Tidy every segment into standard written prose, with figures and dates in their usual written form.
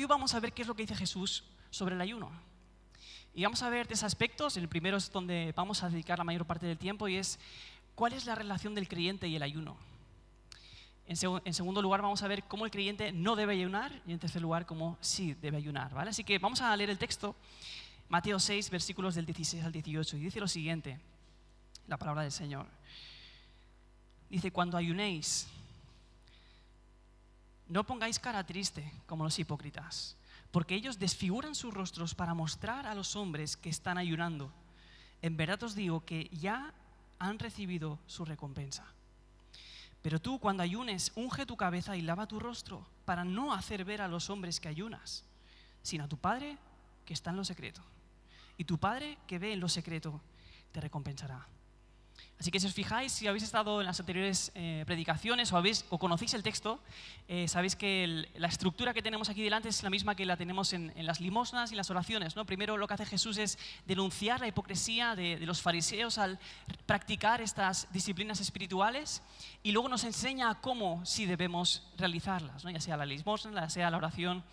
hoy vamos a ver qué es lo que dice Jesús sobre el ayuno. Y vamos a ver 3 aspectos. El primero es donde vamos a dedicar la mayor parte del tiempo y es ¿cuál es la relación del creyente y el ayuno? En segundo lugar vamos a ver cómo el creyente no debe ayunar y en tercer lugar cómo sí debe ayunar, ¿vale? Así que vamos a leer el texto, Mateo 6, versículos del 16 al 18 y dice lo siguiente, la palabra del Señor. Dice, cuando ayunéis, no pongáis cara triste como los hipócritas, porque ellos desfiguran sus rostros para mostrar a los hombres que están ayunando. En verdad os digo que ya han recibido su recompensa. Pero tú, cuando ayunes, unge tu cabeza y lava tu rostro, para no hacer ver a los hombres que ayunas, sino a tu Padre que está en lo secreto. Y tu Padre que ve en lo secreto te recompensará. Así que si os fijáis, si habéis estado en las anteriores predicaciones o conocéis el texto, sabéis que la estructura que tenemos aquí delante es la misma que la tenemos en las limosnas y las oraciones, ¿no? Primero lo que hace Jesús es denunciar la hipocresía de los fariseos al practicar estas disciplinas espirituales y luego nos enseña cómo sí debemos realizarlas, ¿no? Ya sea la limosna, ya sea la oración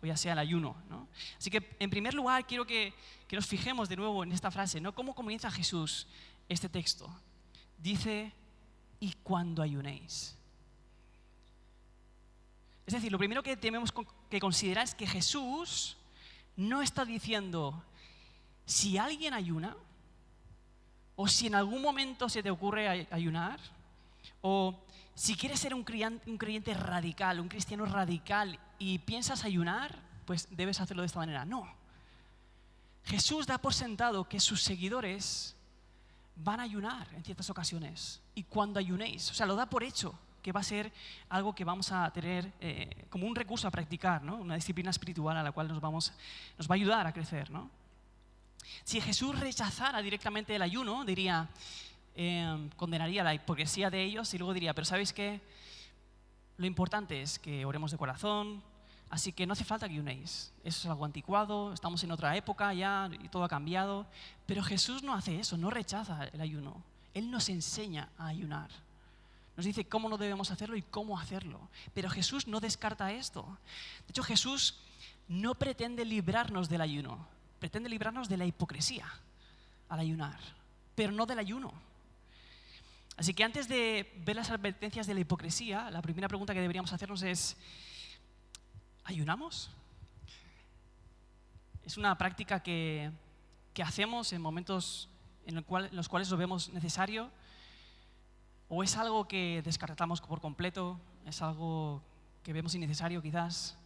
o ya sea el ayuno, ¿no? Así que en primer lugar quiero que nos fijemos de nuevo en esta frase, ¿no? ¿Cómo comienza Jesús este texto? Dice, y cuando ayunéis. Es decir, lo primero que tenemos que considerar es que Jesús no está diciendo, si alguien ayuna, o si en algún momento se te ocurre ayunar, o si quieres ser un creyente radical, un cristiano radical y piensas ayunar, pues debes hacerlo de esta manera. No. Jesús da por sentado que sus seguidores van a ayunar en ciertas ocasiones. Y cuando ayunéis, o sea, lo da por hecho que va a ser algo que vamos a tener como un recurso a practicar, ¿no? Una disciplina espiritual a la cual nos va a ayudar a crecer, ¿no? Si Jesús rechazara directamente el ayuno, diría, condenaría la hipocresía de ellos y luego diría, pero ¿sabéis qué? Lo importante es que oremos de corazón, así que no hace falta que ayunéis. Eso es algo anticuado, estamos en otra época ya y todo ha cambiado. Pero Jesús no hace eso, no rechaza el ayuno. Él nos enseña a ayunar. Nos dice cómo no debemos hacerlo y cómo hacerlo. Pero Jesús no descarta esto. De hecho, Jesús no pretende librarnos del ayuno. Pretende librarnos de la hipocresía al ayunar, pero no del ayuno. Así que antes de ver las advertencias de la hipocresía, la primera pregunta que deberíamos hacernos es, ¿ayunamos? Es una práctica que hacemos en momentos en los cuales lo vemos necesario, o es algo que descartamos por completo, es algo que vemos innecesario quizás.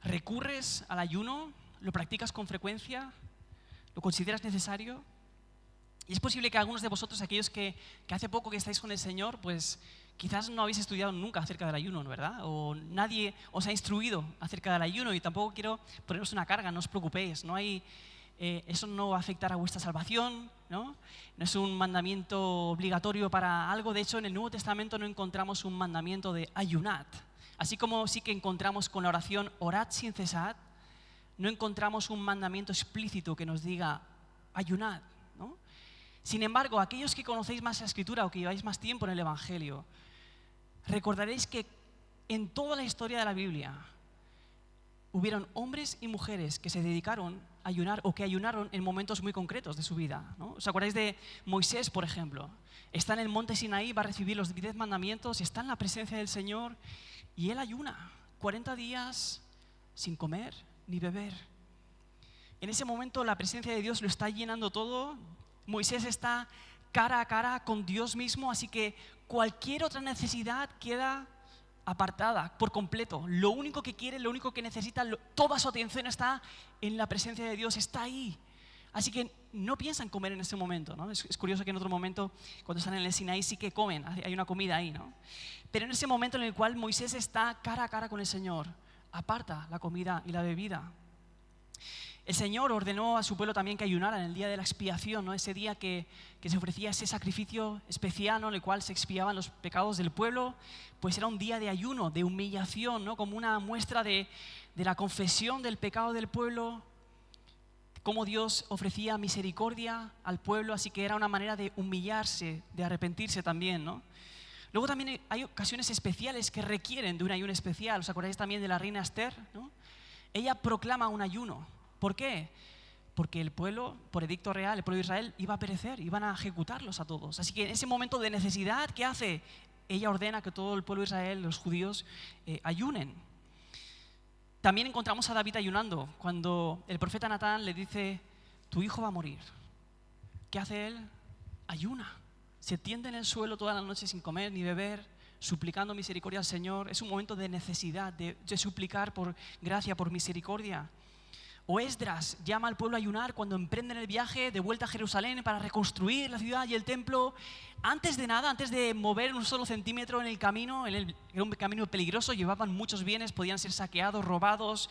¿Recurres al ayuno? ¿Lo practicas con frecuencia? ¿Lo consideras necesario? Y es posible que algunos de vosotros, aquellos que hace poco que estáis con el Señor, pues quizás no habéis estudiado nunca acerca del ayuno, ¿verdad? O nadie os ha instruido acerca del ayuno y tampoco quiero poneros una carga, no os preocupéis, eso no va a afectar a vuestra salvación, ¿no? No es un mandamiento obligatorio para algo. De hecho, en el Nuevo Testamento no encontramos un mandamiento de ayunad. Así como sí que encontramos con la oración orad sin cesar, no encontramos un mandamiento explícito que nos diga ayunad, ¿no? Sin embargo, aquellos que conocéis más la Escritura o que lleváis más tiempo en el Evangelio, recordaréis que en toda la historia de la Biblia hubieron hombres y mujeres que se dedicaron a ayunar o que ayunaron en momentos muy concretos de su vida, ¿no? ¿Os acordáis de Moisés, por ejemplo? Está en el monte Sinaí, va a recibir los 10 mandamientos, está en la presencia del Señor y él ayuna 40 días sin comer ni beber. En ese momento la presencia de Dios lo está llenando todo. Moisés está cara a cara con Dios mismo, así que cualquier otra necesidad queda apartada por completo. Lo único que quiere, lo único que necesita, toda su atención está en la presencia de Dios, está ahí. Así que no piensan comer en ese momento, ¿no? Es curioso que en otro momento, cuando están en el Sinaí, sí que comen, hay una comida ahí, ¿no? Pero en ese momento en el cual Moisés está cara a cara con el Señor, aparta la comida y la bebida. El Señor ordenó a su pueblo también que ayunara en el día de la expiación, ¿no? Ese día que se ofrecía ese sacrificio especial, ¿no? En el cual se expiaban los pecados del pueblo, pues era un día de ayuno, de humillación, ¿no? Como una muestra de la confesión del pecado del pueblo, cómo Dios ofrecía misericordia al pueblo, así que era una manera de humillarse, de arrepentirse también, ¿no? Luego también hay ocasiones especiales que requieren de un ayuno especial. ¿Os acordáis también de la reina Esther, ¿no? Ella proclama un ayuno. ¿Por qué? Porque el pueblo, por edicto real, el pueblo de Israel iba a perecer, iban a ejecutarlos a todos. Así que en ese momento de necesidad, ¿qué hace? Ella ordena que todo el pueblo de Israel, los judíos, ayunen. También encontramos a David ayunando, cuando el profeta Natán le dice, tu hijo va a morir. ¿Qué hace él? Ayuna. Se tiende en el suelo toda la noche sin comer ni beber, suplicando misericordia al Señor. Es un momento de necesidad, de suplicar por gracia, por misericordia. O Esdras llama al pueblo a ayunar cuando emprenden el viaje de vuelta a Jerusalén para reconstruir la ciudad y el templo. Antes de nada, antes de mover un solo centímetro en el camino, era un camino peligroso, llevaban muchos bienes, podían ser saqueados, robados.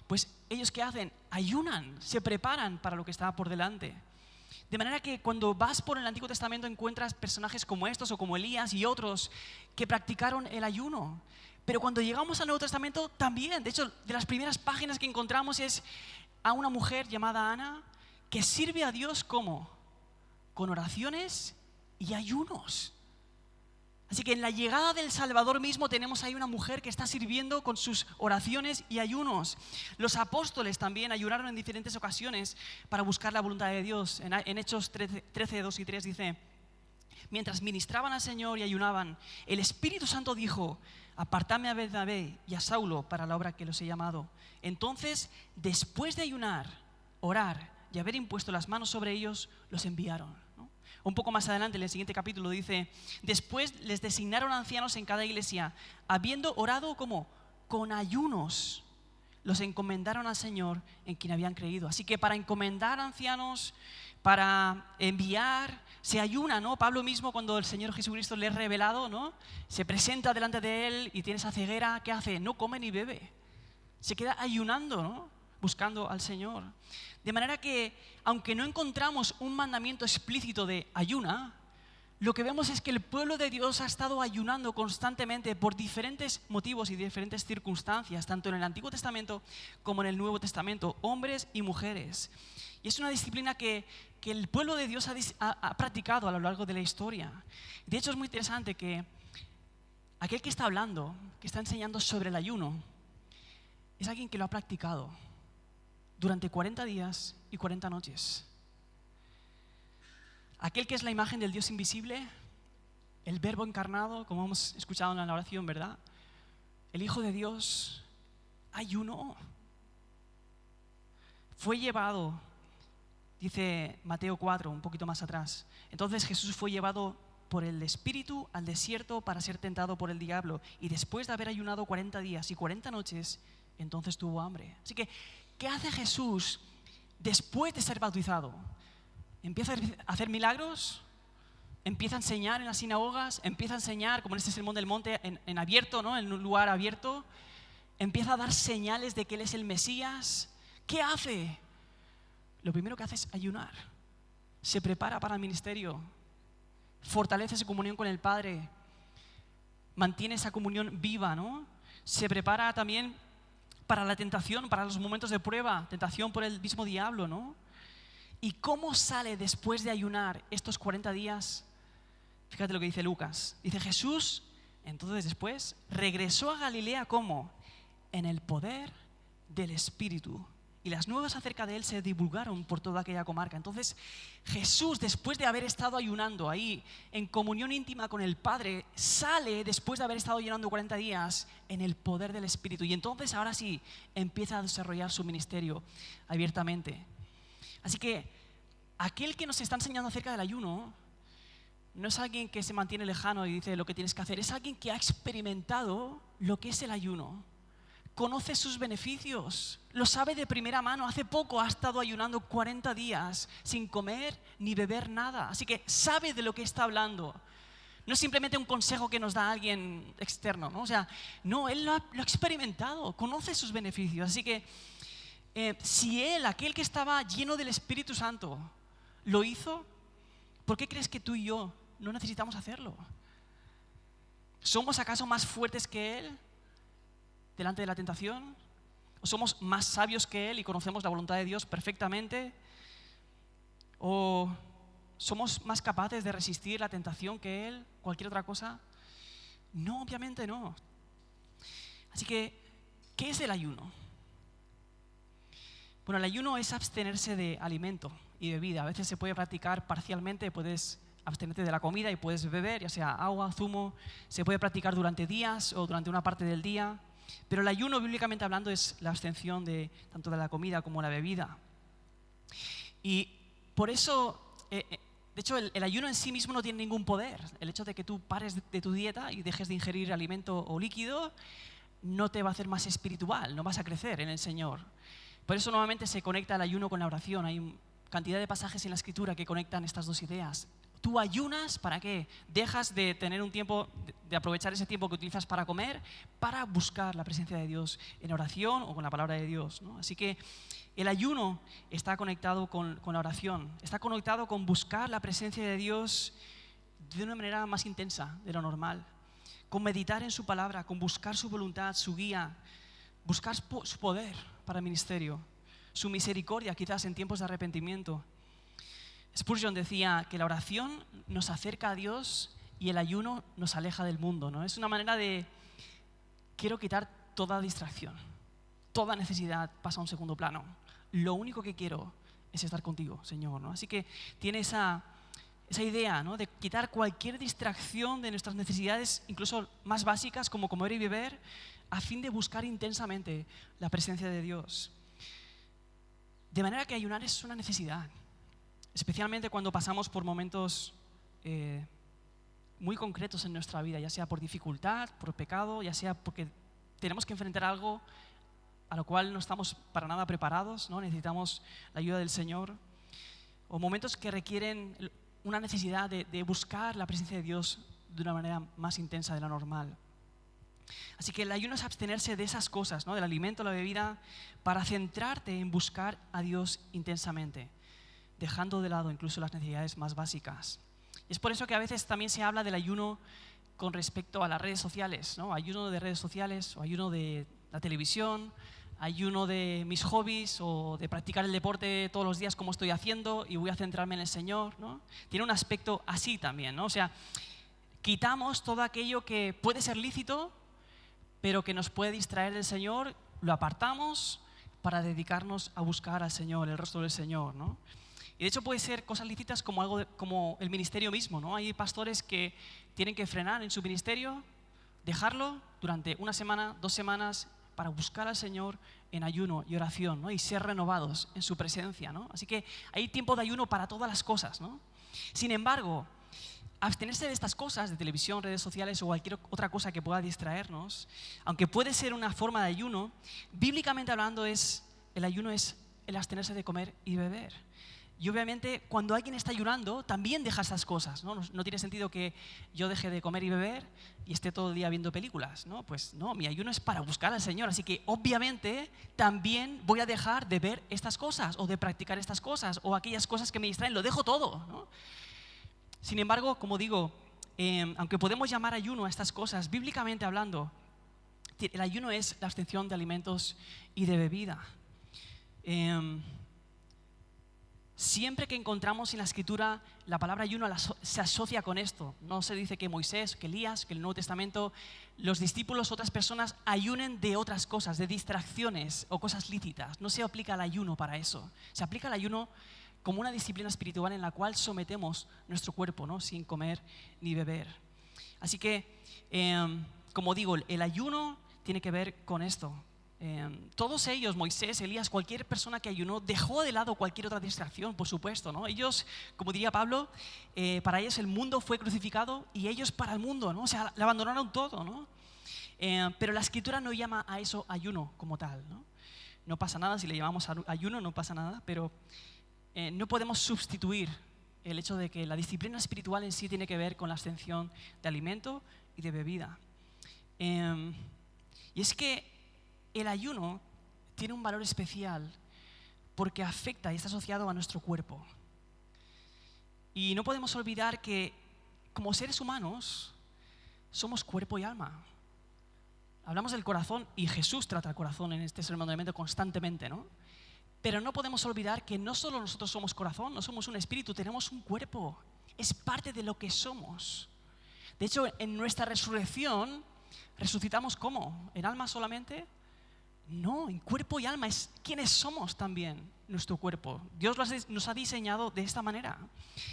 Pues ellos ¿qué hacen? Ayunan, se preparan para lo que estaba por delante. De manera que cuando vas por el Antiguo Testamento encuentras personajes como estos o como Elías y otros que practicaron el ayuno. Pero cuando llegamos al Nuevo Testamento también, de hecho, de las primeras páginas que encontramos es a una mujer llamada Ana que sirve a Dios ¿cómo? Con oraciones y ayunos. Así que en la llegada del Salvador mismo tenemos ahí una mujer que está sirviendo con sus oraciones y ayunos. Los apóstoles también ayunaron en diferentes ocasiones para buscar la voluntad de Dios. En Hechos 13, 2 y 3 dice, mientras ministraban al Señor y ayunaban, el Espíritu Santo dijo, apartadme a Bernabé y a Saulo para la obra que los he llamado. Entonces, después de ayunar, orar y haber impuesto las manos sobre ellos, los enviaron. Un poco más adelante, en el siguiente capítulo, dice, después les designaron ancianos en cada iglesia, habiendo orado como con ayunos, los encomendaron al Señor en quien habían creído. Así que para encomendar ancianos, para enviar, se ayuna, ¿no? Pablo mismo, cuando el Señor Jesucristo le es revelado, ¿no? Se presenta delante de él y tiene esa ceguera, ¿qué hace? No come ni bebe. Se queda ayunando, ¿no? Buscando al Señor. De manera que, aunque no encontramos un mandamiento explícito de ayuna, lo que vemos es que el pueblo de Dios ha estado ayunando constantemente por diferentes motivos y diferentes circunstancias, tanto en el Antiguo Testamento como en el Nuevo Testamento, hombres y mujeres. Y es una disciplina que el pueblo de Dios ha practicado a lo largo de la historia. De hecho, es muy interesante que aquel que está hablando, que está enseñando sobre el ayuno, es alguien que lo ha practicado durante 40 días y 40 noches. Aquel que es la imagen del Dios invisible, el Verbo encarnado, como hemos escuchado en la oración, ¿verdad? El Hijo de Dios ayunó. Fue llevado, dice Mateo 4, un poquito más atrás. Entonces Jesús fue llevado por el Espíritu al desierto para ser tentado por el diablo. Y después de haber ayunado 40 días y 40 noches, entonces tuvo hambre. Así que, ¿qué hace Jesús después de ser bautizado? Empieza a hacer milagros, empieza a enseñar en las sinagogas, empieza a enseñar, como en este sermón del monte, en abierto, ¿no? En un lugar abierto. Empieza a dar señales de que Él es el Mesías. ¿Qué hace? Lo primero que hace es ayunar. Se prepara para el ministerio, fortalece su comunión con el Padre, mantiene esa comunión viva, ¿no? Se prepara también para la tentación, para los momentos de prueba, tentación por el mismo diablo, ¿no? ¿Y cómo sale después de ayunar estos 40 días? Fíjate lo que dice Lucas. Dice Jesús, entonces después, regresó a Galilea, ¿cómo? En el poder del Espíritu. Y las nuevas acerca de él se divulgaron por toda aquella comarca. Entonces Jesús, después de haber estado ayunando ahí en comunión íntima con el Padre, sale después de haber estado ayunando 40 días en el poder del Espíritu. Y entonces ahora sí empieza a desarrollar su ministerio abiertamente. Así que aquel que nos está enseñando acerca del ayuno no es alguien que se mantiene lejano y dice lo que tienes que hacer. Es alguien que ha experimentado lo que es el ayuno. Conoce sus beneficios, lo sabe de primera mano. Hace poco ha estado ayunando 40 días sin comer ni beber nada. Así que sabe de lo que está hablando. No es simplemente un consejo que nos da alguien externo, ¿no? O sea, no, él lo ha experimentado, conoce sus beneficios. Así que si él, aquel que estaba lleno del Espíritu Santo, lo hizo, ¿por qué crees que tú y yo no necesitamos hacerlo? ¿Somos acaso más fuertes que él delante de la tentación? ¿O somos más sabios que él y conocemos la voluntad de Dios perfectamente? ¿O somos más capaces de resistir la tentación que él? ¿Cualquier otra cosa? No, obviamente no. Así que, ¿qué es el ayuno? Bueno, el ayuno es abstenerse de alimento y bebida. A veces se puede practicar parcialmente, puedes abstenerte de la comida y puedes beber, ya sea agua, zumo. Se puede practicar durante días o durante una parte del día. Pero el ayuno, bíblicamente hablando, es la abstención tanto de la comida como la bebida. Y por eso, de hecho, el ayuno en sí mismo no tiene ningún poder. El hecho de que tú pares de tu dieta y dejes de ingerir alimento o líquido no te va a hacer más espiritual, no vas a crecer en el Señor. Por eso normalmente se conecta el ayuno con la oración. Hay cantidad de pasajes en la Escritura que conectan estas dos ideas. Tú ayunas, ¿para qué? Dejas de tener un tiempo, de aprovechar ese tiempo que utilizas para comer, para buscar la presencia de Dios en oración o con la palabra de Dios, ¿no? Así que el ayuno está conectado con la oración, está conectado con buscar la presencia de Dios de una manera más intensa de lo normal, con meditar en su palabra, con buscar su voluntad, su guía, buscar su poder para el ministerio, su misericordia quizás en tiempos de arrepentimiento. Spurgeon decía que la oración nos acerca a Dios y el ayuno nos aleja del mundo, ¿no? Es una manera de, quiero quitar toda distracción, toda necesidad pasa a un segundo plano. Lo único que quiero es estar contigo, Señor, ¿no? Así que tiene esa idea, ¿no?, de quitar cualquier distracción de nuestras necesidades, incluso más básicas como comer y beber, a fin de buscar intensamente la presencia de Dios. De manera que ayunar es una necesidad, especialmente cuando pasamos por momentos muy concretos en nuestra vida, ya sea por dificultad, por pecado, ya sea porque tenemos que enfrentar algo a lo cual no estamos para nada preparados, ¿no? Necesitamos la ayuda del Señor, o momentos que requieren una necesidad de buscar la presencia de Dios de una manera más intensa de la normal. Así que el ayuno es abstenerse de esas cosas, ¿no?, del alimento, la bebida, para centrarte en buscar a Dios intensamente, dejando de lado incluso las necesidades más básicas. Y es por eso que a veces también se habla del ayuno con respecto a las redes sociales, ¿no? Ayuno de redes sociales o ayuno de la televisión, ayuno de mis hobbies o de practicar el deporte todos los días como estoy haciendo y voy a centrarme en el Señor, ¿no? Tiene un aspecto así también, ¿no? O sea, quitamos todo aquello que puede ser lícito, pero que nos puede distraer del Señor, lo apartamos para dedicarnos a buscar al Señor, el rostro del Señor, ¿no? Y de hecho puede ser cosas lícitas como como el ministerio mismo, ¿no? Hay pastores que tienen que frenar en su ministerio, dejarlo durante una semana, 2 semanas, para buscar al Señor en ayuno y oración, ¿no?, y ser renovados en su presencia, ¿no? Así que hay tiempo de ayuno para todas las cosas, ¿no? Sin embargo, abstenerse de estas cosas, de televisión, redes sociales o cualquier otra cosa que pueda distraernos, aunque puede ser una forma de ayuno, bíblicamente hablando el ayuno es el abstenerse de comer y beber. Y obviamente cuando alguien está ayunando también deja esas cosas, ¿no? No tiene sentido que yo deje de comer y beber y esté todo el día viendo películas, ¿no? Pues no, mi ayuno es para buscar al Señor, así que obviamente también voy a dejar de ver estas cosas o de practicar estas cosas o aquellas cosas que me distraen, lo dejo todo, ¿no? Sin embargo, como digo, aunque podemos llamar ayuno a estas cosas, bíblicamente hablando, el ayuno es la abstención de alimentos y de bebida. Siempre que encontramos en la Escritura la palabra ayuno se asocia con esto. No se dice que Moisés, que Elías, que el Nuevo Testamento, los discípulos, otras personas ayunen de otras cosas, de distracciones o cosas lícitas. No se aplica el ayuno para eso. Se aplica el ayuno como una disciplina espiritual en la cual sometemos nuestro cuerpo, ¿no?, sin comer ni beber. Así que, como digo, el ayuno tiene que ver con esto. Todos ellos, Moisés, Elías, cualquier persona que ayunó, dejó de lado cualquier otra distracción, por supuesto, ¿no? Ellos, como diría Pablo, para ellos el mundo fue crucificado y ellos para el mundo, ¿no? O sea, le abandonaron todo, ¿no? Pero la Escritura no llama a eso ayuno como tal, ¿no? No pasa nada si le llamamos ayuno, no pasa nada, pero no podemos sustituir el hecho de que la disciplina espiritual en sí tiene que ver con la abstención de alimento y de bebida. Y es que el ayuno tiene un valor especial porque afecta y está asociado a nuestro cuerpo. Y no podemos olvidar que como seres humanos somos cuerpo y alma. Hablamos del corazón y Jesús trata el corazón en este sermón de alimento constantemente, ¿no? Pero no podemos olvidar que no solo nosotros somos corazón, no somos un espíritu, tenemos un cuerpo. Es parte de lo que somos. De hecho, en nuestra resurrección, ¿resucitamos cómo? ¿En alma solamente? No, en cuerpo y alma. Es quienes somos también nuestro cuerpo. Dios nos ha diseñado de esta manera.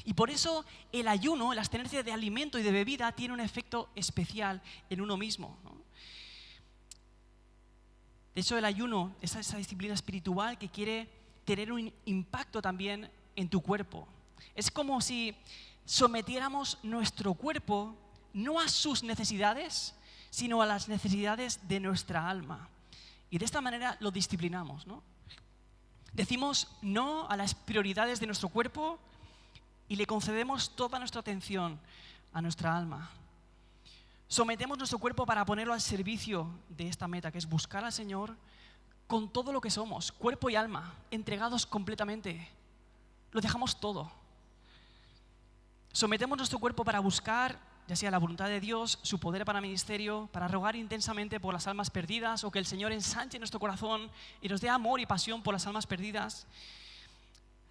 Y por eso el ayuno, la abstenencia de alimento y de bebida, tiene un efecto especial en uno mismo, ¿no? De hecho, el ayuno es esa disciplina espiritual que quiere tener un impacto también en tu cuerpo. Es como si sometiéramos nuestro cuerpo no a sus necesidades, sino a las necesidades de nuestra alma. Y de esta manera lo disciplinamos, ¿no? Decimos no a las prioridades de nuestro cuerpo y le concedemos toda nuestra atención a nuestra alma. Sometemos nuestro cuerpo para ponerlo al servicio de esta meta, que es buscar al Señor con todo lo que somos, cuerpo y alma, entregados completamente. Lo dejamos todo. Sometemos nuestro cuerpo para buscar, ya sea la voluntad de Dios, su poder para ministerio, para rogar intensamente por las almas perdidas, o que el Señor ensanche nuestro corazón y nos dé amor y pasión por las almas perdidas.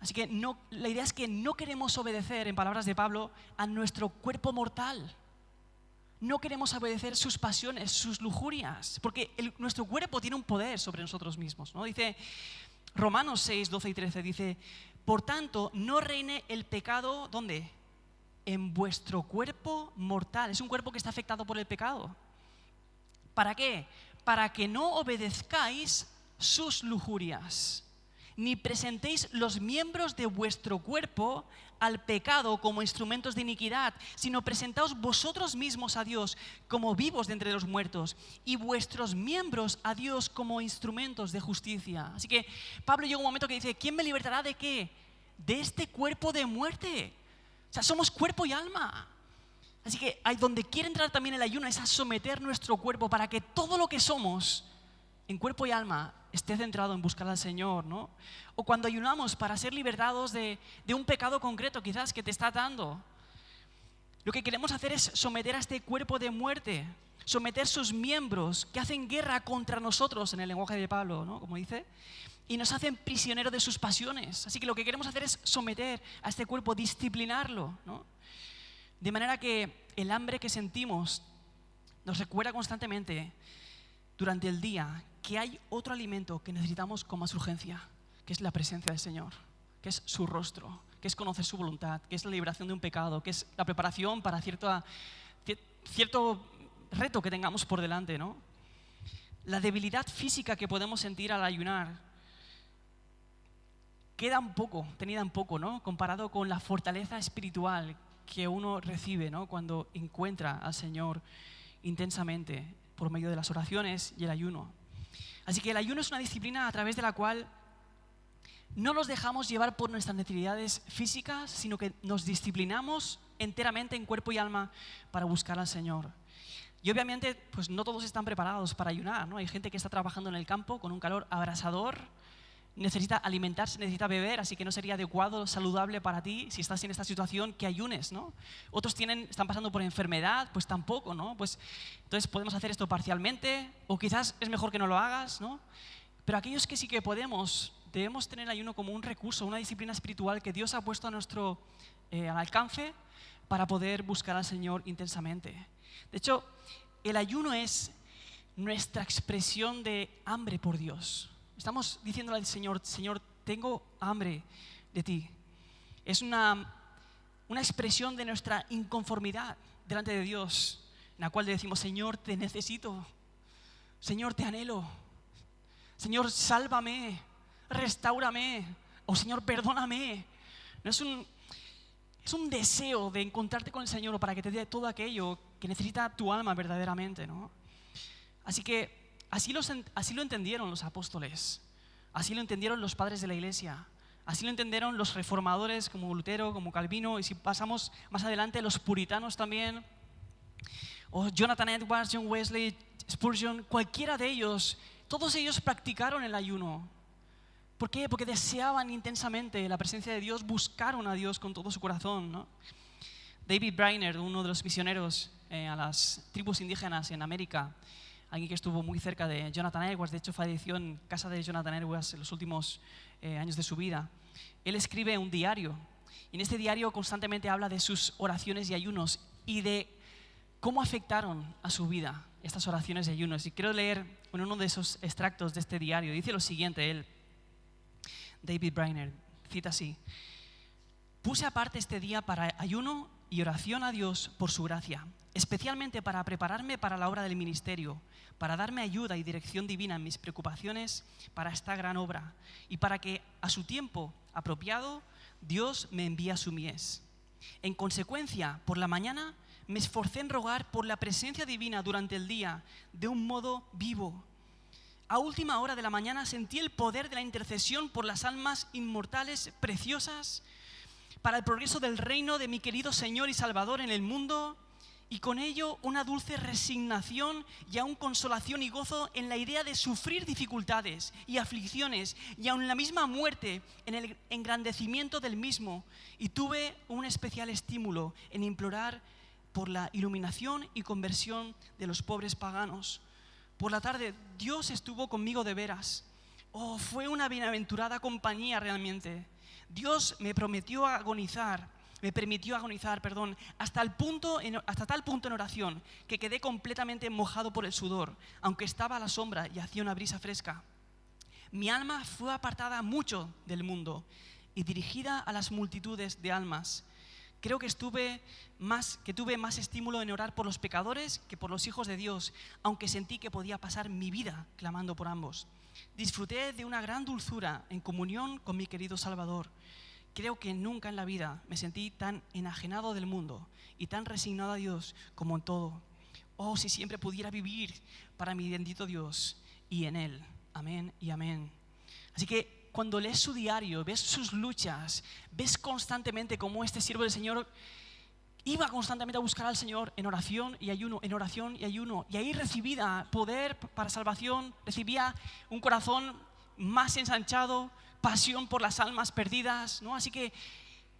Así que la idea es que no queremos obedecer, en palabras de Pablo, a nuestro cuerpo mortal. No queremos obedecer sus pasiones, sus lujurias, porque nuestro cuerpo tiene un poder sobre nosotros mismos, ¿no? Dice Romanos 6, 12 y 13, dice, por tanto, no reine el pecado, ¿dónde? En vuestro cuerpo mortal. Es un cuerpo que está afectado por el pecado. ¿Para qué? Para que no obedezcáis sus lujurias, ni presentéis los miembros de vuestro cuerpo al pecado como instrumentos de iniquidad, sino presentaos vosotros mismos a Dios como vivos de entre los muertos y vuestros miembros a Dios como instrumentos de justicia. Así que Pablo llega un momento que dice, ¿quién me libertará de qué? De este cuerpo de muerte. O sea, somos cuerpo y alma. Así que donde quiere entrar también el ayuno es a someter nuestro cuerpo para que todo lo que somos en cuerpo y alma esté centrado en buscar al Señor, ¿no? O cuando ayunamos para ser libertados de un pecado concreto quizás que te está atando. Lo que queremos hacer es someter a este cuerpo de muerte, someter sus miembros que hacen guerra contra nosotros, en el lenguaje de Pablo, ¿no? Como dice, y nos hacen prisioneros de sus pasiones. Así que lo que queremos hacer es someter a este cuerpo, disciplinarlo, ¿no? De manera que el hambre que sentimos nos recuerda constantemente durante el día que hay otro alimento que necesitamos con más urgencia, que es la presencia del Señor, que es su rostro, que es conocer su voluntad, que es la liberación de un pecado, que es la preparación para cierto reto que tengamos por delante, ¿no? La debilidad física que podemos sentir al ayunar queda tenida en poco, ¿no? Comparado con la fortaleza espiritual que uno recibe, ¿no? Cuando encuentra al Señor intensamente por medio de las oraciones y el ayuno. Así que el ayuno es una disciplina a través de la cual no nos dejamos llevar por nuestras necesidades físicas, sino que nos disciplinamos enteramente en cuerpo y alma para buscar al Señor. Y obviamente, pues no todos están preparados para ayunar, ¿no? Hay gente que está trabajando en el campo con un calor abrasador, necesita alimentarse, necesita beber, así que no sería adecuado, saludable para ti, si estás en esta situación, que ayunes, ¿no? Otros están pasando por enfermedad, pues tampoco, ¿no? Pues entonces podemos hacer esto parcialmente, o quizás es mejor que no lo hagas, ¿no? Pero aquellos que sí que podemos, debemos tener el ayuno como un recurso, una disciplina espiritual que Dios ha puesto a nuestro al alcance para poder buscar al Señor intensamente. De hecho, el ayuno es nuestra expresión de hambre por Dios. Estamos diciéndole al Señor, Señor, tengo hambre de ti. Es una expresión de nuestra inconformidad delante de Dios, en la cual le decimos, Señor, te necesito. Señor, te anhelo. Señor, sálvame, restáurame. O Señor, perdóname. No es un deseo de encontrarte con el Señor para que te dé todo aquello que necesita tu alma verdaderamente, ¿no? Así que así lo entendieron los apóstoles, así lo entendieron los padres de la iglesia, así lo entendieron los reformadores como Lutero, como Calvino, y si pasamos más adelante, los puritanos también, o Jonathan Edwards, John Wesley, Spurgeon, cualquiera de ellos, todos ellos practicaron el ayuno. ¿Por qué? Porque deseaban intensamente la presencia de Dios, buscaron a Dios con todo su corazón, ¿no? David Brainerd, uno de los misioneros a las tribus indígenas en América, alguien que estuvo muy cerca de Jonathan Edwards, de hecho falleció en casa de Jonathan Edwards en los últimos años de su vida. Él escribe un diario y en este diario constantemente habla de sus oraciones y ayunos y de cómo afectaron a su vida estas oraciones y ayunos. Y quiero leer uno de esos extractos de este diario. Dice lo siguiente, David Brainerd, cita así: puse aparte este día para ayuno y oración a Dios por su gracia, especialmente para prepararme para la obra del ministerio, para darme ayuda y dirección divina en mis preocupaciones para esta gran obra, y para que a su tiempo apropiado Dios me envíe a su mies. En consecuencia, por la mañana me esforcé en rogar por la presencia divina durante el día de un modo vivo. A última hora de la mañana sentí el poder de la intercesión por las almas inmortales preciosas para el progreso del reino de mi querido Señor y Salvador en el mundo, y con ello una dulce resignación y aún consolación y gozo en la idea de sufrir dificultades y aflicciones y aún la misma muerte en el engrandecimiento del mismo, y tuve un especial estímulo en implorar por la iluminación y conversión de los pobres paganos. Por la tarde Dios estuvo conmigo de veras. Oh, fue una bienaventurada compañía realmente. Dios me permitió agonizar, hasta tal punto en oración que quedé completamente mojado por el sudor, aunque estaba a la sombra y hacía una brisa fresca. Mi alma fue apartada mucho del mundo y dirigida a las multitudes de almas. Creo que tuve más estímulo en orar por los pecadores que por los hijos de Dios, aunque sentí que podía pasar mi vida clamando por ambos. Disfruté de una gran dulzura en comunión con mi querido Salvador. Creo que nunca en la vida me sentí tan enajenado del mundo y tan resignado a Dios como en todo. Oh, si siempre pudiera vivir para mi bendito Dios y en Él. Amén y amén. Así que cuando lees su diario, ves sus luchas, ves constantemente cómo este siervo del Señor iba constantemente a buscar al Señor en oración y ayuno, en oración y ayuno. Y ahí recibía poder para salvación, recibía un corazón más ensanchado, pasión por las almas perdidas, ¿no? Así que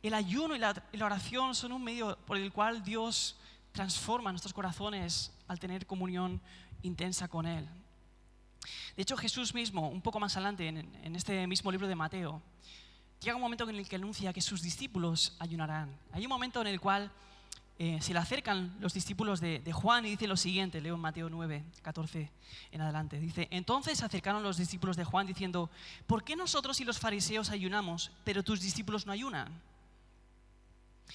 el ayuno y la oración son un medio por el cual Dios transforma nuestros corazones al tener comunión intensa con Él. De hecho, Jesús mismo, un poco más adelante en este mismo libro de Mateo, llega un momento en el que anuncia que sus discípulos ayunarán. Hay un momento en el cual se le acercan los discípulos de Juan y dice lo siguiente, leo en Mateo 9, 14 en adelante. Dice: entonces se acercaron los discípulos de Juan diciendo: ¿por qué nosotros y los fariseos ayunamos, pero tus discípulos no ayunan?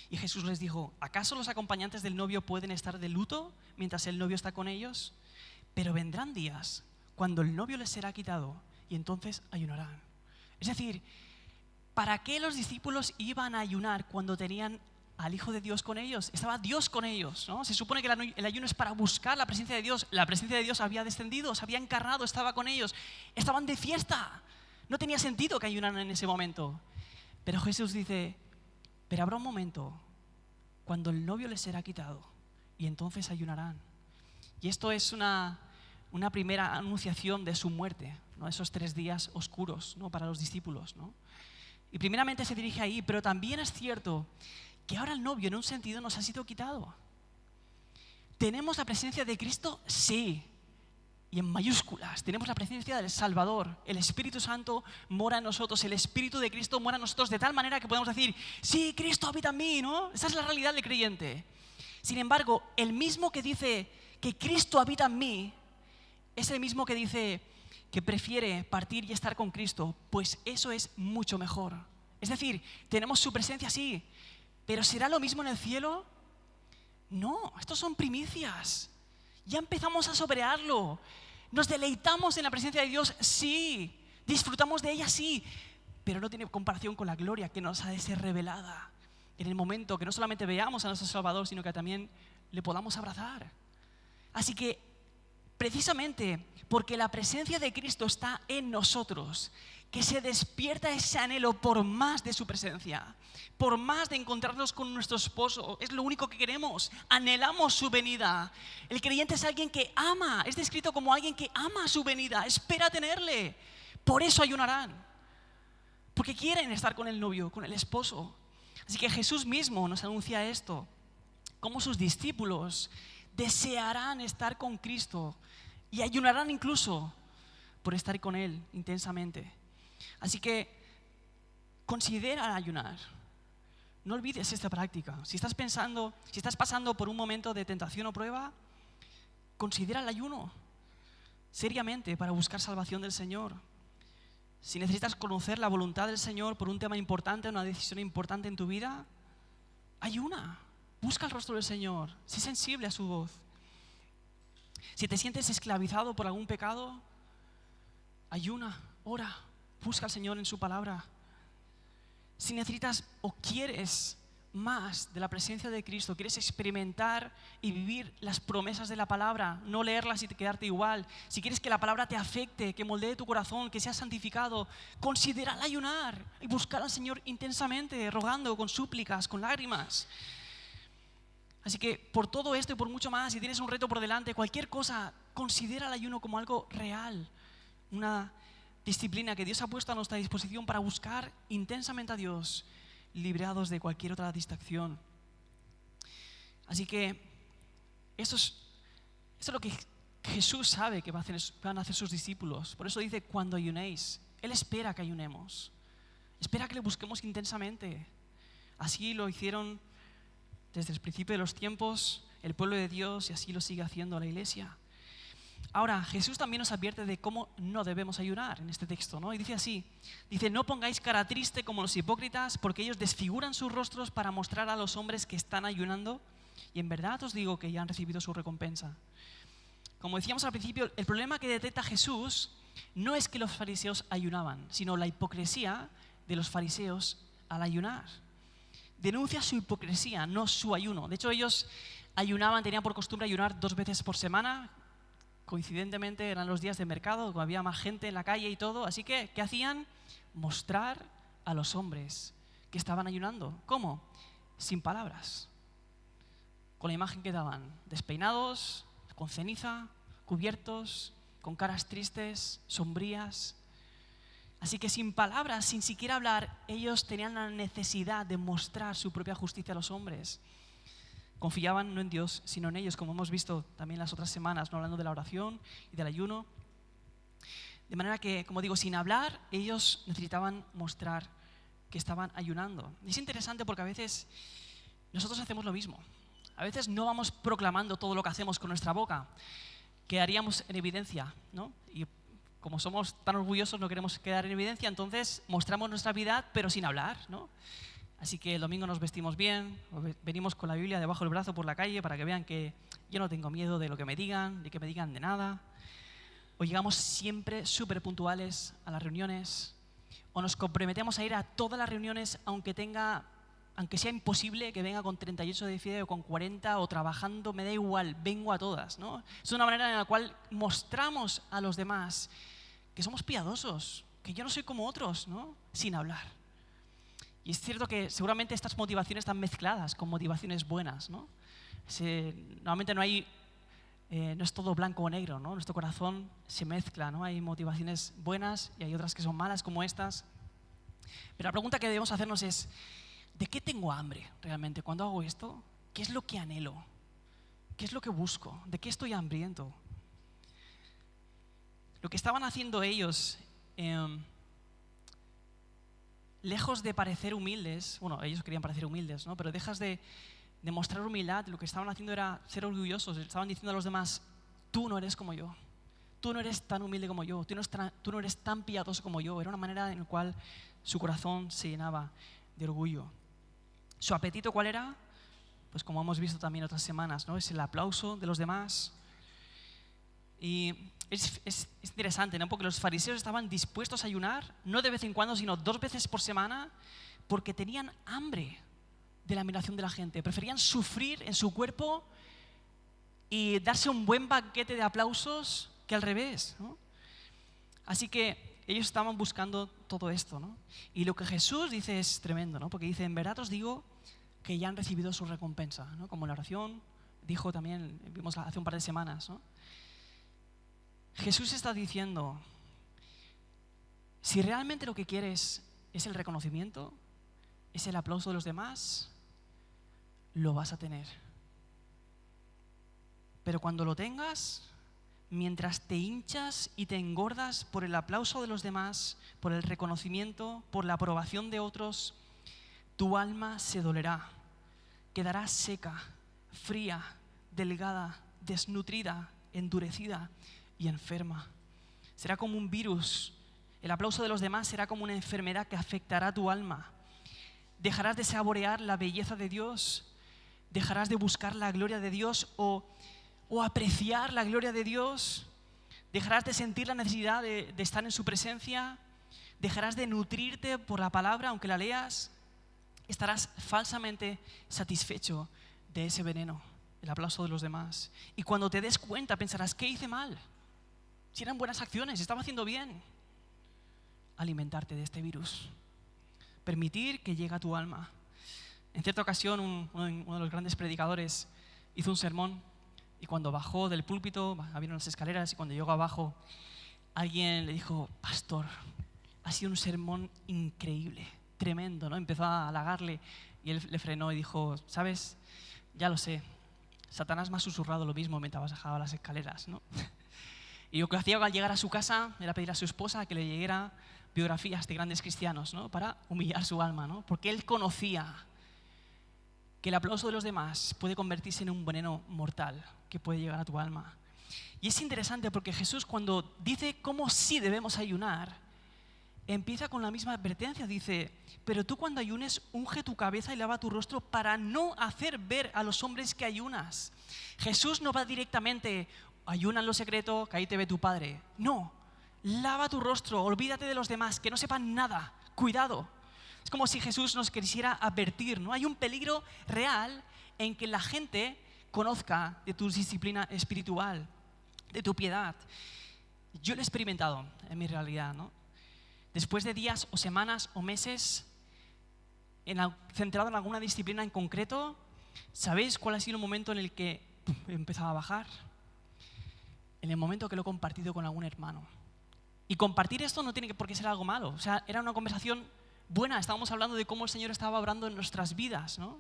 Y Jesús les dijo: ¿acaso los acompañantes del novio pueden estar de luto mientras el novio está con ellos? Pero vendrán días cuando el novio les será quitado y entonces ayunarán. Es decir, ¿para qué los discípulos iban a ayunar cuando tenían al Hijo de Dios con ellos? Estaba Dios con ellos, ¿no? Se supone que el ayuno es para buscar la presencia de Dios. La presencia de Dios había descendido, se había encarnado, estaba con ellos. Estaban de fiesta. No tenía sentido que ayunaran en ese momento. Pero Jesús dice: pero habrá un momento cuando el novio les será quitado y entonces ayunarán. Y esto es una primera anunciación de su muerte, ¿no? Esos 3 días oscuros, ¿no? Para los discípulos, ¿no? Y primeramente se dirige ahí, pero también es cierto que ahora el novio en un sentido nos ha sido quitado. ¿Tenemos la presencia de Cristo? Sí, y en mayúsculas. Tenemos la presencia del Salvador. El Espíritu Santo mora en nosotros, el Espíritu de Cristo mora en nosotros de tal manera que podemos decir: sí, Cristo habita en mí, ¿no? Esa es la realidad del creyente. Sin embargo, el mismo que dice que Cristo habita en mí es el mismo que dice que prefiere partir y estar con Cristo, pues eso es mucho mejor. Es decir, tenemos su presencia, sí, pero ¿será lo mismo en el cielo? No, estos son primicias. Ya empezamos a saborearlo. Nos deleitamos en la presencia de Dios, sí. Disfrutamos de ella, sí. Pero no tiene comparación con la gloria que nos ha de ser revelada en el momento que no solamente veamos a nuestro Salvador, sino que también le podamos abrazar. Así que, precisamente porque la presencia de Cristo está en nosotros, que se despierta ese anhelo por más de su presencia, por más de encontrarnos con nuestro esposo. Es lo único que queremos, anhelamos su venida. El creyente es alguien que ama, es descrito como alguien que ama su venida, espera tenerle. Por eso ayunarán, porque quieren estar con el novio, con el esposo. Así que Jesús mismo nos anuncia esto, cómo sus discípulos desearán estar con Cristo y ayunarán incluso por estar con Él intensamente. Así que considera ayunar. no olvides esta práctica. Si estás pasando por un momento de tentación o prueba, considera el ayuno seriamente para buscar salvación del Señor. Si necesitas conocer la voluntad del Señor por un tema importante, una decisión importante en tu vida, ayuna. Busca el rostro del Señor. Sé sensible a su voz. Si te sientes esclavizado por algún pecado, ayuna, ora, busca al Señor en su palabra. Si necesitas o quieres más de la presencia de Cristo, quieres experimentar y vivir las promesas de la palabra, no leerlas y quedarte igual, si quieres que la palabra te afecte, que moldee tu corazón, que seas santificado, considera el ayunar y buscar al Señor intensamente, rogando, con súplicas, con lágrimas. Así que por todo esto y por mucho más, si tienes un reto por delante, cualquier cosa, considera el ayuno como algo real, una disciplina que Dios ha puesto a nuestra disposición para buscar intensamente a Dios, librados de cualquier otra distracción. Así que esto es lo que Jesús sabe que van a hacer sus discípulos. Por eso dice, cuando ayunéis, Él espera que ayunemos. Espera que le busquemos intensamente. Así lo hicieron desde el principio de los tiempos el pueblo de Dios y así lo sigue haciendo la iglesia. Ahora, Jesús también nos advierte de cómo no debemos ayunar en este texto, ¿no? Y dice así, no pongáis cara triste como los hipócritas, porque ellos desfiguran sus rostros para mostrar a los hombres que están ayunando, y en verdad os digo que ya han recibido su recompensa. Como decíamos al principio, el problema que detecta Jesús no es que los fariseos ayunaban, sino la hipocresía de los fariseos al ayunar. Denuncia su hipocresía, no su ayuno. De hecho, ellos ayunaban, tenían por costumbre ayunar 2 veces por semana. Coincidentemente eran los días de mercado, cuando había más gente en la calle y todo. Así que, ¿qué hacían? Mostrar a los hombres que estaban ayunando. ¿Cómo? Sin palabras. Con la imagen que daban. Despeinados, con ceniza, cubiertos, con caras tristes, sombrías. Así que sin palabras, sin siquiera hablar, ellos tenían la necesidad de mostrar su propia justicia a los hombres. Confiaban no en Dios, sino en ellos, como hemos visto también las otras semanas, ¿no? Hablando de la oración y del ayuno. De manera que, como digo, sin hablar, ellos necesitaban mostrar que estaban ayunando. Y es interesante porque a veces nosotros hacemos lo mismo. A veces no vamos proclamando todo lo que hacemos con nuestra boca, quedaríamos en evidencia, ¿no? Y como somos tan orgullosos, no queremos quedar en evidencia, entonces mostramos nuestra vida, pero sin hablar, ¿no? Así que el domingo nos vestimos bien, venimos con la Biblia debajo del brazo por la calle para que vean que yo no tengo miedo de lo que me digan, de que me digan de nada. O llegamos siempre súper puntuales a las reuniones, o nos comprometemos a ir a todas las reuniones, aunque sea imposible que venga con 38 de fiebre o con 40 o trabajando, me da igual, vengo a todas, ¿no? Es una manera en la cual mostramos a los demás que somos piadosos, que yo no soy como otros, ¿no? Sin hablar. Y es cierto que seguramente estas motivaciones están mezcladas con motivaciones buenas, ¿no? Normalmente no es todo blanco o negro, ¿no? Nuestro corazón se mezcla, ¿no? Hay motivaciones buenas y hay otras que son malas como estas. Pero la pregunta que debemos hacernos es, ¿de qué tengo hambre realmente cuando hago esto? ¿Qué es lo que anhelo? ¿Qué es lo que busco? ¿De qué estoy hambriento? Lo que estaban haciendo ellos, lejos de parecer humildes, bueno, ellos querían parecer humildes, ¿no? Pero dejas de mostrar humildad, lo que estaban haciendo era ser orgullosos. Estaban diciendo a los demás, tú no eres como yo, tú no eres tan humilde como yo, tú no eres tan piadoso como yo. Era una manera en la cual su corazón se llenaba de orgullo. ¿Su apetito cuál era? Pues como hemos visto también otras semanas, ¿no? Es el aplauso de los demás. Y es interesante, ¿no? Porque los fariseos estaban dispuestos a ayunar, no de vez en cuando, sino 2 veces por semana, porque tenían hambre de la admiración de la gente. Preferían sufrir en su cuerpo y darse un buen banquete de aplausos que al revés, ¿no? Así que ellos estaban buscando todo esto, ¿no? Y lo que Jesús dice es tremendo, ¿no? Porque dice, en verdad os digo que ya han recibido su recompensa, ¿no? Como en la oración dijo también, vimos hace un par de semanas, ¿no? Jesús está diciendo, si realmente lo que quieres es el reconocimiento, es el aplauso de los demás, lo vas a tener. Pero cuando lo tengas, mientras te hinchas y te engordas por el aplauso de los demás, por el reconocimiento, por la aprobación de otros, tu alma se dolerá, quedará seca, fría, delgada, desnutrida, endurecida y enferma. Será como un virus. El aplauso de los demás será como una enfermedad que afectará tu alma. Dejarás de saborear la belleza de Dios, dejarás de buscar la gloria de Dios o apreciar la gloria de Dios, dejarás de sentir la necesidad de estar en su presencia, dejarás de nutrirte por la palabra aunque la leas, estarás falsamente satisfecho de ese veneno, el aplauso de los demás. Y cuando te des cuenta pensarás, ¿qué hice mal? Si eran buenas acciones, estaba haciendo bien. Alimentarte de este virus. Permitir que llegue a tu alma. En cierta ocasión, uno de los grandes predicadores hizo un sermón y cuando bajó del púlpito, había unas escaleras y cuando llegó abajo, alguien le dijo, pastor, ha sido un sermón increíble, tremendo, ¿no? Empezó a halagarle y él le frenó y dijo, ¿sabes? Ya lo sé, Satanás me ha susurrado lo mismo mientras bajaba las escaleras, ¿no? Y lo que hacía al llegar a su casa era pedir a su esposa que le llegara biografías de grandes cristianos, ¿no? Para humillar su alma, ¿no? Porque él conocía que el aplauso de los demás puede convertirse en un veneno mortal que puede llegar a tu alma. Y es interesante porque Jesús, cuando dice cómo sí debemos ayunar, empieza con la misma advertencia. Dice, pero tú cuando ayunes, unge tu cabeza y lava tu rostro para no hacer ver a los hombres que ayunas. Jesús no va directamente, ayuna en lo secreto, que ahí te ve tu Padre. No, lava tu rostro, olvídate de los demás, que no sepan nada, cuidado. Es como si Jesús nos quisiera advertir, ¿no? Hay un peligro real en que la gente conozca de tu disciplina espiritual, de tu piedad. Yo lo he experimentado en mi realidad, ¿no? Después de días o semanas o meses centrado en alguna disciplina en concreto, ¿sabéis cuál ha sido el momento en el que empezaba a bajar? En el momento que lo he compartido con algún hermano. Y compartir esto no tiene por qué ser algo malo. O sea, era una conversación buena, estábamos hablando de cómo el Señor estaba obrando en nuestras vidas, ¿no?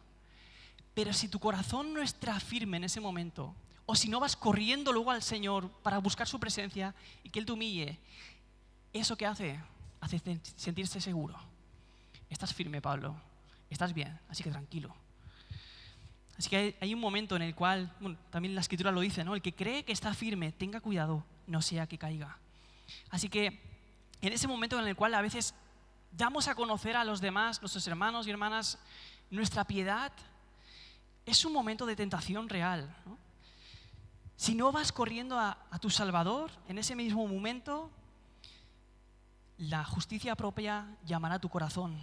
Pero si tu corazón no está firme en ese momento, o si no vas corriendo luego al Señor para buscar su presencia y que Él te humille, ¿eso qué hace? Hace sentirse seguro. Estás firme, Pablo, estás bien, así que tranquilo. Así que hay un momento en el cual, bueno, también la Escritura lo dice, ¿no? El que cree que está firme, tenga cuidado, no sea que caiga. Así que en ese momento en el cual a veces damos a conocer a los demás, nuestros hermanos y hermanas, nuestra piedad, es un momento de tentación real, ¿no? Si no vas corriendo a tu Salvador en ese mismo momento, la justicia propia llamará a tu corazón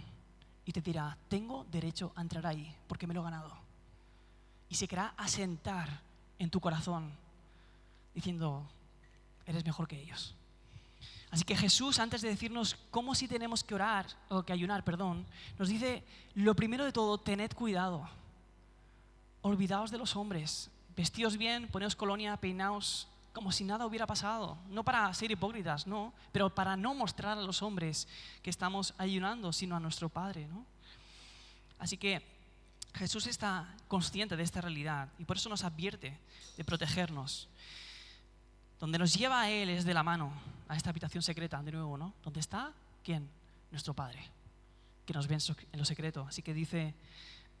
y te dirá, tengo derecho a entrar ahí porque me lo he ganado. Y se querrá asentar en tu corazón diciendo, eres mejor que ellos. Así que Jesús, antes de decirnos cómo sí tenemos que orar, o que ayunar, perdón, nos dice, lo primero de todo, tened cuidado. Olvidaos de los hombres, vestíos bien, poneos colonia, peinaos como si nada hubiera pasado. No para ser hipócritas, no, pero para no mostrar a los hombres que estamos ayunando, sino a nuestro Padre, ¿no? Así que Jesús está consciente de esta realidad y por eso nos advierte de protegernos. Donde nos lleva a Él es de la mano a esta habitación secreta, de nuevo, ¿no? ¿Dónde está? ¿Quién? Nuestro Padre, que nos ve en lo secreto. Así que dice,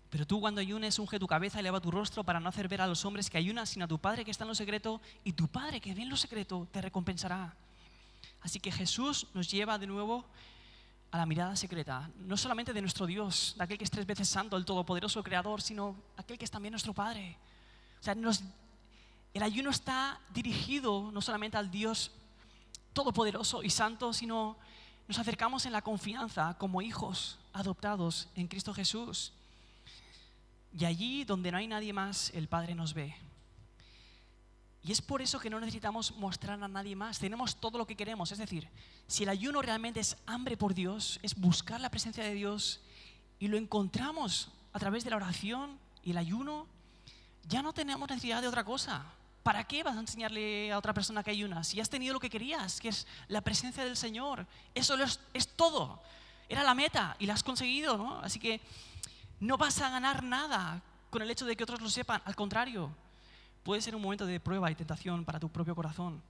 pero tú cuando ayunes, unge tu cabeza y lava tu rostro para no hacer ver a los hombres que ayunan, sino a tu Padre que está en lo secreto, y tu Padre que ve en lo secreto te recompensará. Así que Jesús nos lleva de nuevo a la mirada secreta, no solamente de nuestro Dios, de aquel que es 3 veces santo, el todopoderoso creador, sino aquel que es también nuestro Padre. O sea, el ayuno está dirigido no solamente al Dios todopoderoso y santo, sino nos acercamos en la confianza como hijos adoptados en Cristo Jesús. Y allí donde no hay nadie más, el Padre nos ve. Y es por eso que no necesitamos mostrar a nadie más. Tenemos todo lo que queremos. Es decir, si el ayuno realmente es hambre por Dios, es buscar la presencia de Dios y lo encontramos a través de la oración y el ayuno, ya no tenemos necesidad de otra cosa. ¿Para qué vas a enseñarle a otra persona que ayuna? Si has tenido lo que querías, que es la presencia del Señor. Eso es todo. Era la meta y la has conseguido, ¿no? Así que no vas a ganar nada con el hecho de que otros lo sepan. Al contrario, puede ser un momento de prueba y tentación para tu propio corazón.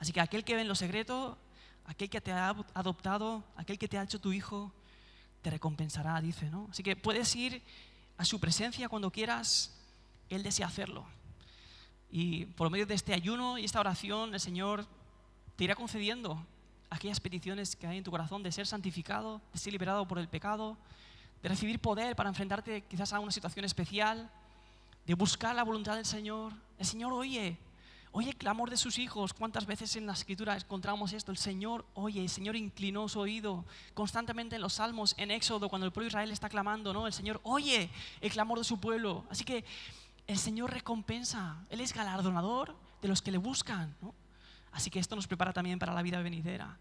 Así que aquel que ve en lo secreto, aquel que te ha adoptado, aquel que te ha hecho tu hijo, te recompensará, dice, ¿no? Así que puedes ir a su presencia cuando quieras, Él desea hacerlo. Y por medio de este ayuno y esta oración, el Señor te irá concediendo aquellas peticiones que hay en tu corazón de ser santificado, de ser liberado por el pecado, de recibir poder para enfrentarte quizás a una situación especial, de buscar la voluntad del Señor. El Señor oye el clamor de sus hijos. ¿Cuántas veces en la Escritura encontramos esto? El Señor oye, el Señor inclinó su oído. Constantemente en los Salmos, en Éxodo, cuando el pueblo de Israel está clamando, ¿no? El Señor oye el clamor de su pueblo. Así que el Señor recompensa. Él es galardonador de los que le buscan, ¿no? Así que esto nos prepara también para la vida venidera.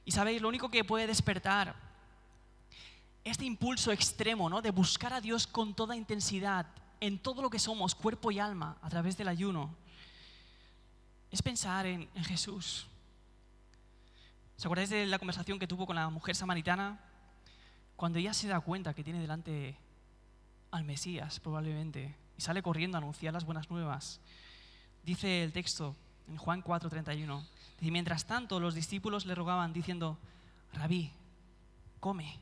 Y sabéis, lo único que puede despertar este impulso extremo, ¿no?, de buscar a Dios con toda intensidad en todo lo que somos, cuerpo y alma, a través del ayuno, es pensar en Jesús. ¿Os acordáis de la conversación que tuvo con la mujer samaritana? Cuando ella se da cuenta que tiene delante al Mesías, probablemente, y sale corriendo a anunciar las buenas nuevas. Dice el texto en Juan 4:31, y mientras tanto los discípulos le rogaban diciendo: Rabí, come.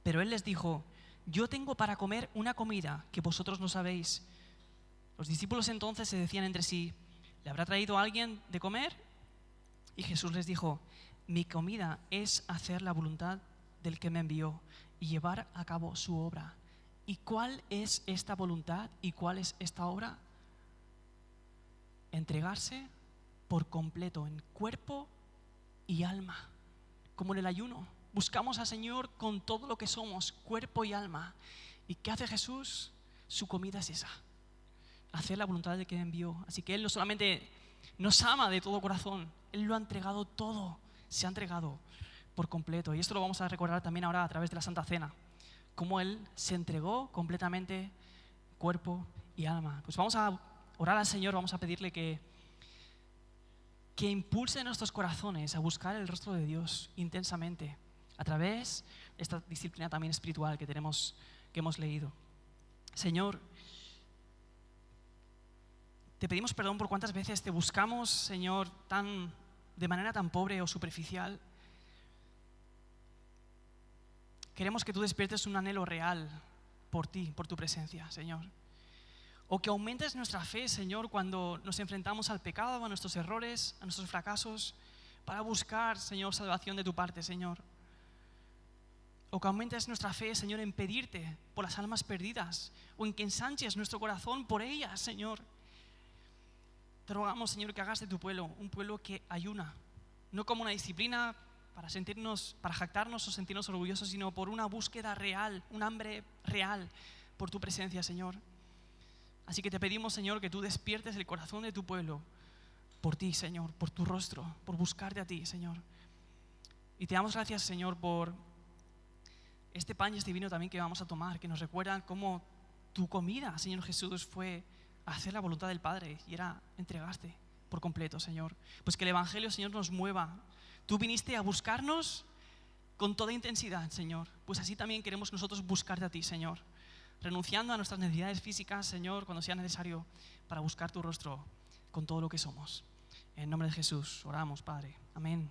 Pero él les dijo: yo tengo para comer una comida que vosotros no sabéis. Los discípulos entonces se decían entre sí: ¿le habrá traído alguien de comer? Y Jesús les dijo: mi comida es hacer la voluntad del que me envió y llevar a cabo su obra. ¿Y cuál es esta voluntad y cuál es esta obra? Entregarse por completo en cuerpo y alma, como en el ayuno. Buscamos al Señor con todo lo que somos, cuerpo y alma. ¿Y qué hace Jesús? Su comida es esa: hacer la voluntad del que me envió. Así que Él no solamente nos ama de todo corazón, Él lo ha entregado todo, se ha entregado por completo. Y esto lo vamos a recordar también ahora a través de la Santa Cena, cómo Él se entregó completamente, cuerpo y alma. Pues vamos a orar al Señor, vamos a pedirle que impulse nuestros corazones a buscar el rostro de Dios intensamente, a través de esta disciplina también espiritual que hemos leído. Señor, te pedimos perdón por cuántas veces te buscamos, Señor, de manera tan pobre o superficial. Queremos que tú despiertes un anhelo real por ti, por tu presencia, Señor. O que aumentes nuestra fe, Señor, cuando nos enfrentamos al pecado, a nuestros errores, a nuestros fracasos, para buscar, Señor, salvación de tu parte, Señor. O que aumentes nuestra fe, Señor, en pedirte por las almas perdidas, o en que ensanches nuestro corazón por ellas, Señor. Te rogamos, Señor, que hagas de tu pueblo un pueblo que ayuna, no como una disciplina para jactarnos o sentirnos orgullosos, sino por una búsqueda real, un hambre real por tu presencia, Señor. Así que te pedimos, Señor, que tú despiertes el corazón de tu pueblo por ti, Señor, por tu rostro, por buscarte a ti, Señor. Y te damos gracias, Señor, por este pan y este vino también que vamos a tomar, que nos recuerdan cómo tu comida, Señor Jesús, fue hacer la voluntad del Padre y era entregarte por completo, Señor. Pues que el Evangelio, Señor, nos mueva. Tú viniste a buscarnos con toda intensidad, Señor. Pues así también queremos nosotros buscarte a ti, Señor, renunciando a nuestras necesidades físicas, Señor, cuando sea necesario, para buscar tu rostro con todo lo que somos. En nombre de Jesús oramos, Padre. Amén.